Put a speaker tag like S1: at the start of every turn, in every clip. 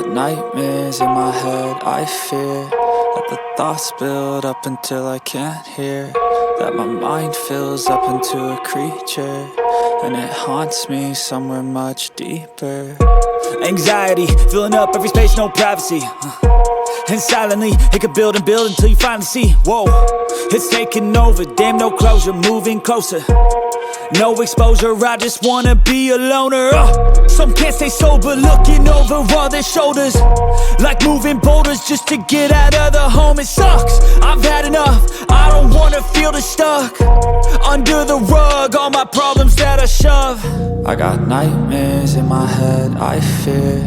S1: got nightmares in my head, I fear that the thoughts build up until I can't hear, that my mind fills up into a creature, and it haunts me somewhere much deeper.
S2: Anxiety, filling up every space, no privacy. And silently, it could build and build until you finally see, whoa, it's taking over, damn no closure, moving closer. No exposure, I just wanna be a loner. Some can't stay sober, looking over all their shoulders, like moving boulders just to get out of the home. It sucks, I've had enough, I don't wanna feel the stuck under the rug, all my problems that I shove.
S1: I got nightmares in my head, I fear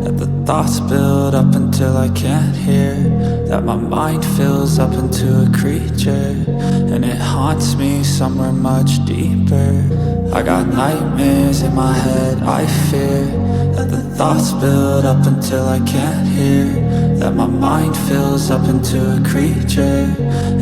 S1: that the thoughts build up until I can't hear, that my mind fills up into a creature, and it haunts me somewhere much deeper. I got nightmares in my head, I fear that the thoughts build up until I can't hear, that my mind fills up into a creature,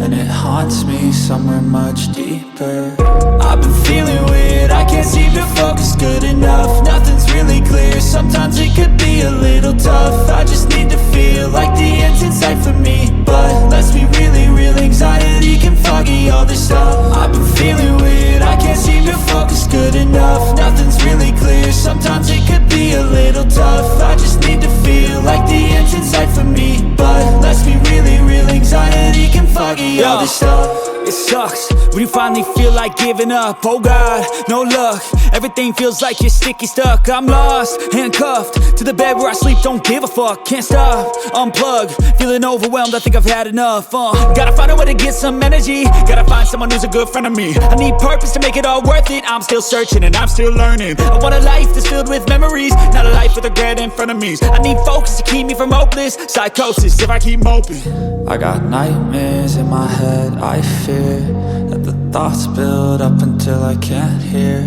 S1: and it haunts me somewhere much deeper.
S2: I've been feeling weird, I can't seem to focus good enough. Nothing's really clear, sometimes it could be a little tough. I just need to feel like the end's in sight for me, but let's be really real, anxiety can foggy all this stuff. I've been feeling weird, I can't seem to focus good enough. Nothing's really clear, sometimes it could be a little tough. I just need to feel like the end's in sight for me, but let's be really real, anxiety can foggy all this stuff. It sucks when you finally feel like giving up. Oh God, no luck, everything feels like you're sticky stuck. I'm lost, handcuffed to the bed where I sleep, don't give a fuck. Can't stop, unplug, feeling overwhelmed, I think I've had enough. Gotta find a way to get some energy, gotta find someone who's a good friend of me. I need purpose to make it all worth it, I'm still searching and I'm still learning. I want a life that's filled with memories, not a life with regret and frenemies. I need focus to keep me from hopeless psychosis if I keep moping.
S1: I got nightmares in my head, I fear that the thoughts build up until I can't hear,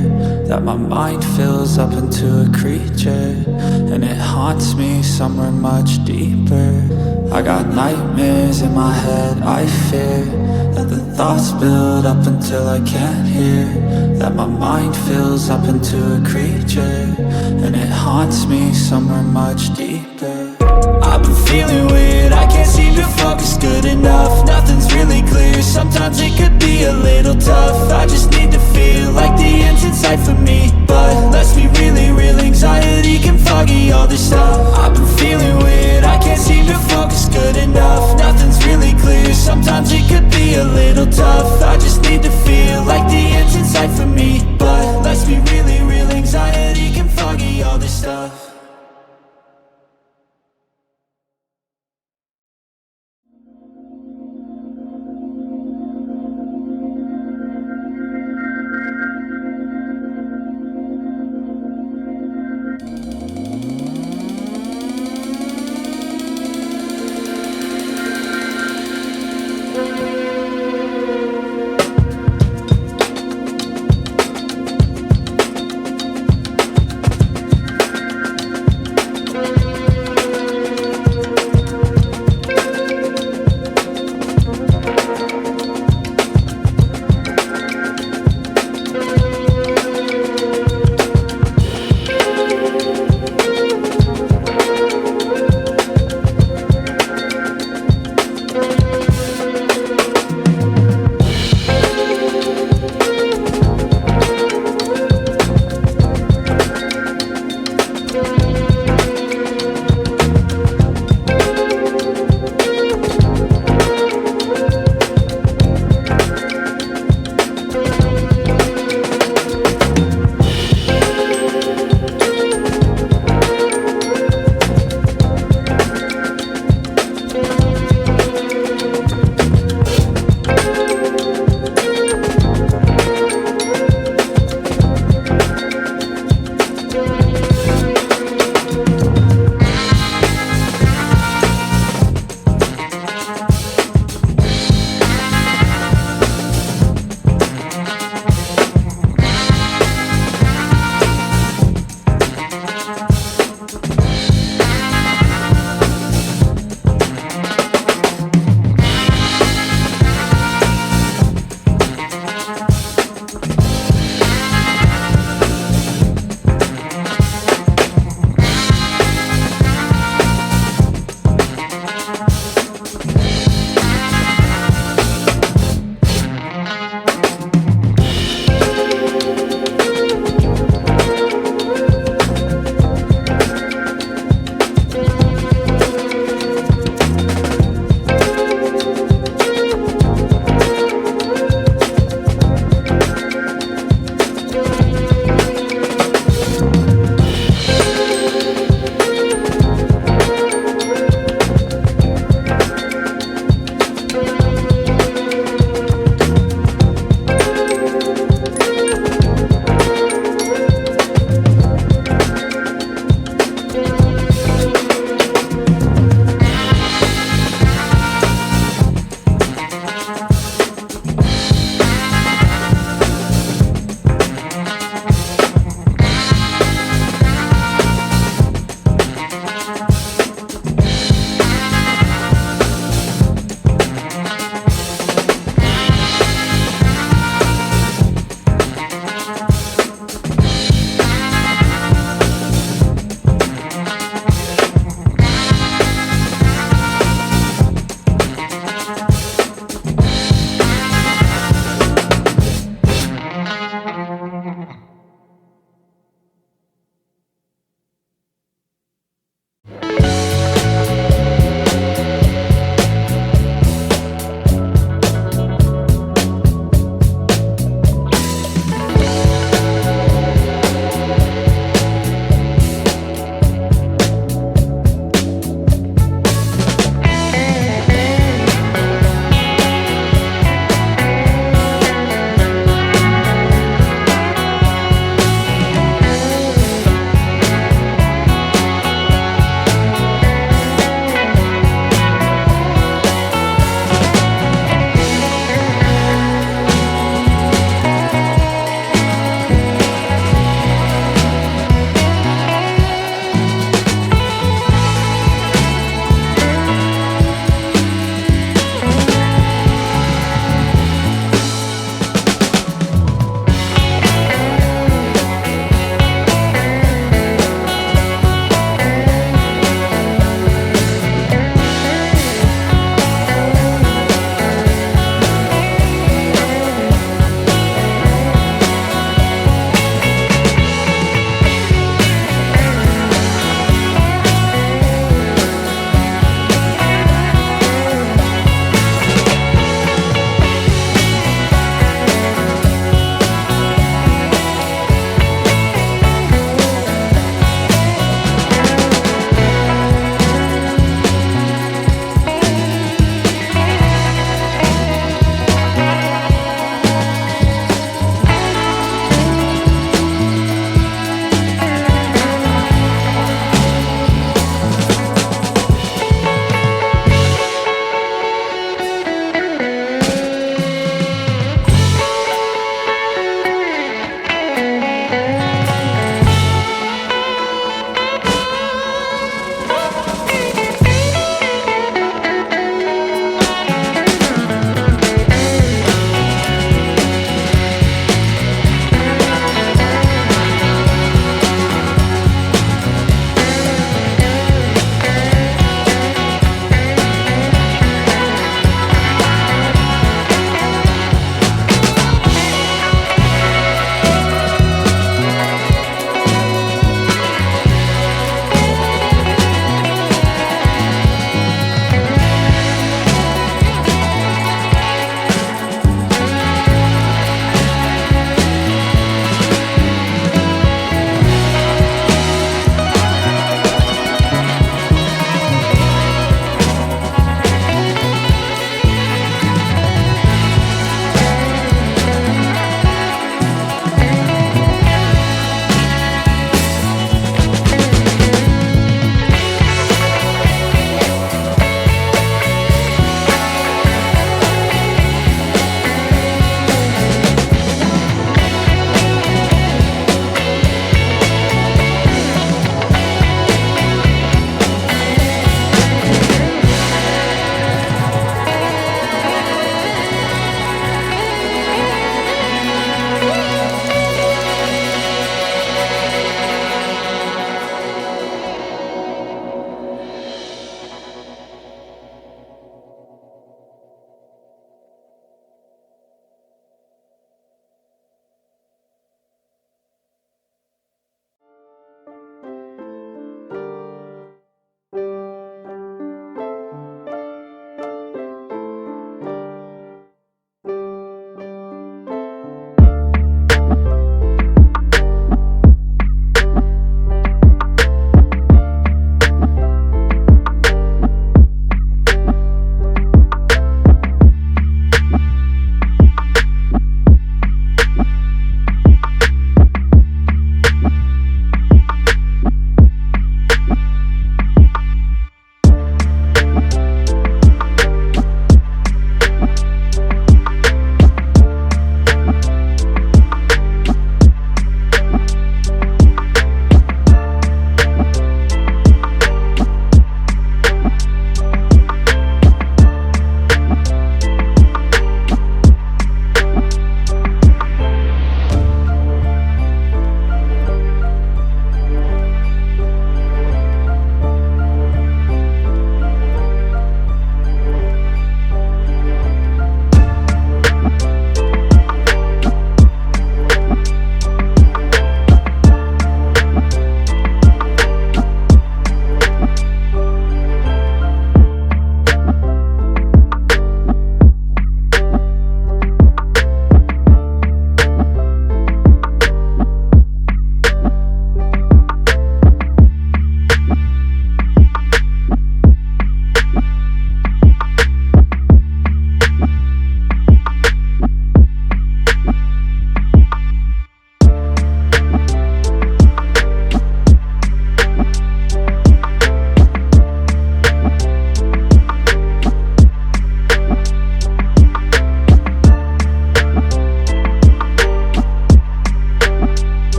S1: that my mind fills up into a creature, and it haunts me somewhere much deeper. I got nightmares in my head, I fear that the thoughts build up until I can't hear, that my mind fills up into a creature, and it haunts me somewhere much deeper.
S2: I've been feeling weird, I can't seem to focus good enough. Nothing's really clear, sometimes it could be a little tough. I just need to feel like the end's in sight for me, but let's be really real,